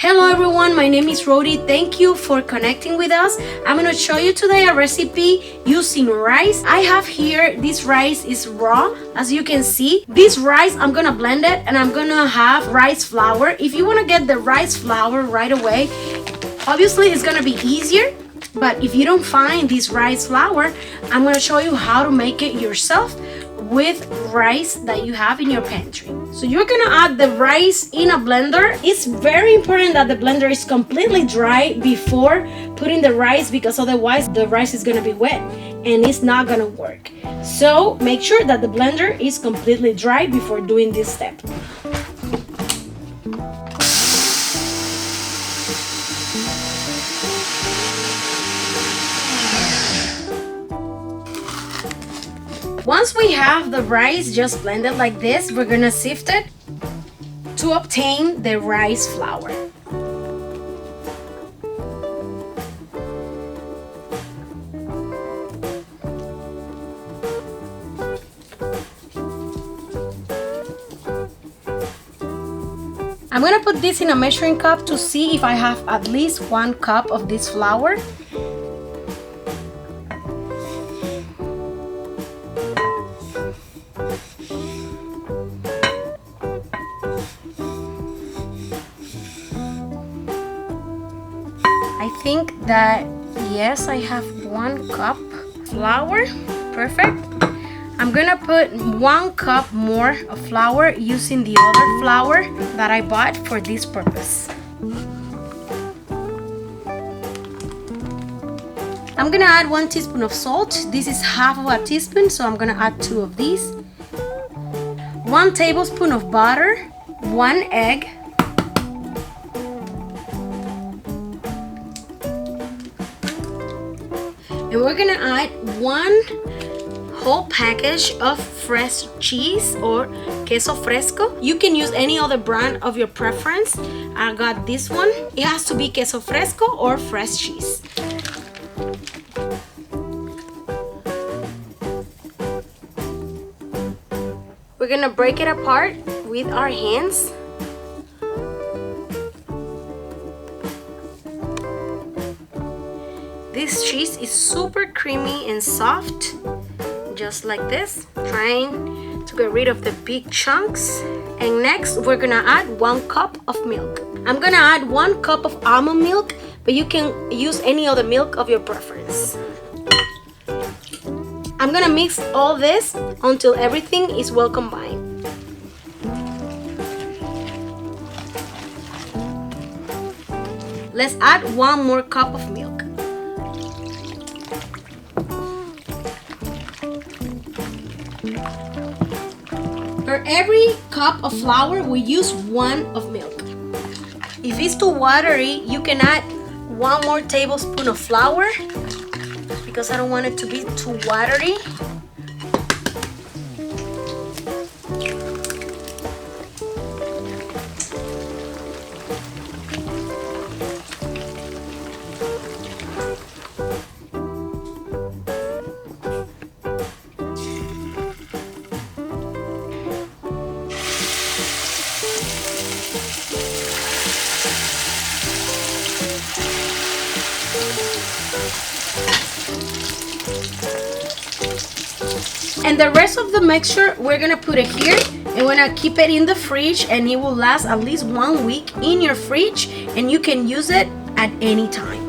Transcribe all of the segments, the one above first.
Hello everyone, my name is RHODE. Thank you for connecting with us. I'm going to show you today a recipe using rice. I have here, this rice is raw, as you can see. This rice, I'm going to blend it and I'm going to have rice flour. If you want to get the rice flour right away, obviously it's going to be easier. But if you don't find this rice flour, I'm going to show you how to make it yourself with rice that you have in your pantry. So you're gonna add the rice in a blender. It's very important that the blender is completely dry before putting the rice, because otherwise the rice is gonna be wet and it's not gonna work. So make sure that the blender is completely dry before doing this step. Once we have the rice just blended like this, we're gonna sift it to obtain the rice flour. I'm gonna put this in a measuring cup to see if I have at least 1 cup of this flour. I think that yes, I have 1 cup flour. Perfect. I'm gonna put 1 cup more of flour using the other flour that I bought for this purpose. I'm gonna add 1 teaspoon of salt. This is half of a teaspoon, so I'm gonna add 2 of these. 1 tablespoon of butter, 1 egg, and we're gonna add 1 whole package of fresh cheese or queso fresco. You can use any other brand of your preference. I got this one. It has to be queso fresco or fresh cheese. We're gonna break it apart with our hands. This cheese is super creamy and soft, just like this, trying to get rid of the big chunks. And next, we're gonna add 1 cup of milk. I'm gonna add 1 cup of almond milk, but you can use any other milk of your preference. I'm gonna mix all this until everything is well combined. Let's add 1 more cup of milk. For every cup of flour, we use 1 of milk. If it's too watery, you can add 1 more tablespoon of flour, because I don't want it to be too watery. And the rest of the mixture, we're gonna put it here and we're gonna keep it in the fridge, and it will last at least 1 week in your fridge, and you can use it at any time.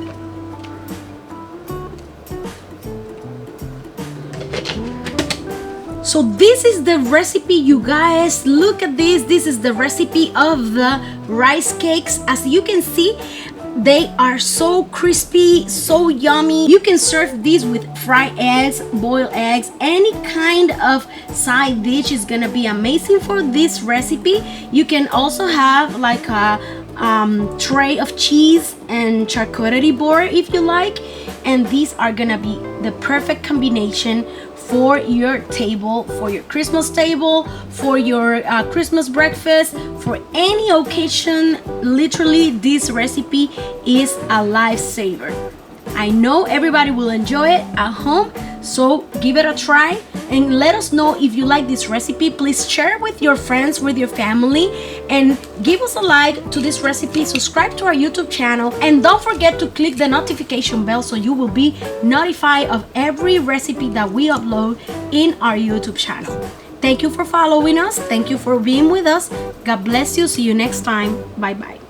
So this is the recipe, you guys. Look at this. This is the recipe of the rice cakes. As you can see, they are so crispy, so yummy. You can serve these with fried eggs, boiled eggs, any kind of side dish is gonna be amazing for this recipe. You can also have like a tray of cheese and charcuterie board if you like, and these are gonna be the perfect combination for your table, for your Christmas table, for your Christmas breakfast, for any occasion. Literally, this recipe is a lifesaver. I know everybody will enjoy it at home, so give it a try. and let us know if you like this recipe. Please share it with your friends, with your family, and give us a like to this recipe. Subscribe to our YouTube channel, and don't forget to click the notification bell so you will be notified of every recipe that we upload in our YouTube channel. Thank you for following us. Thank you for being with us. God bless you. See you next time. Bye bye.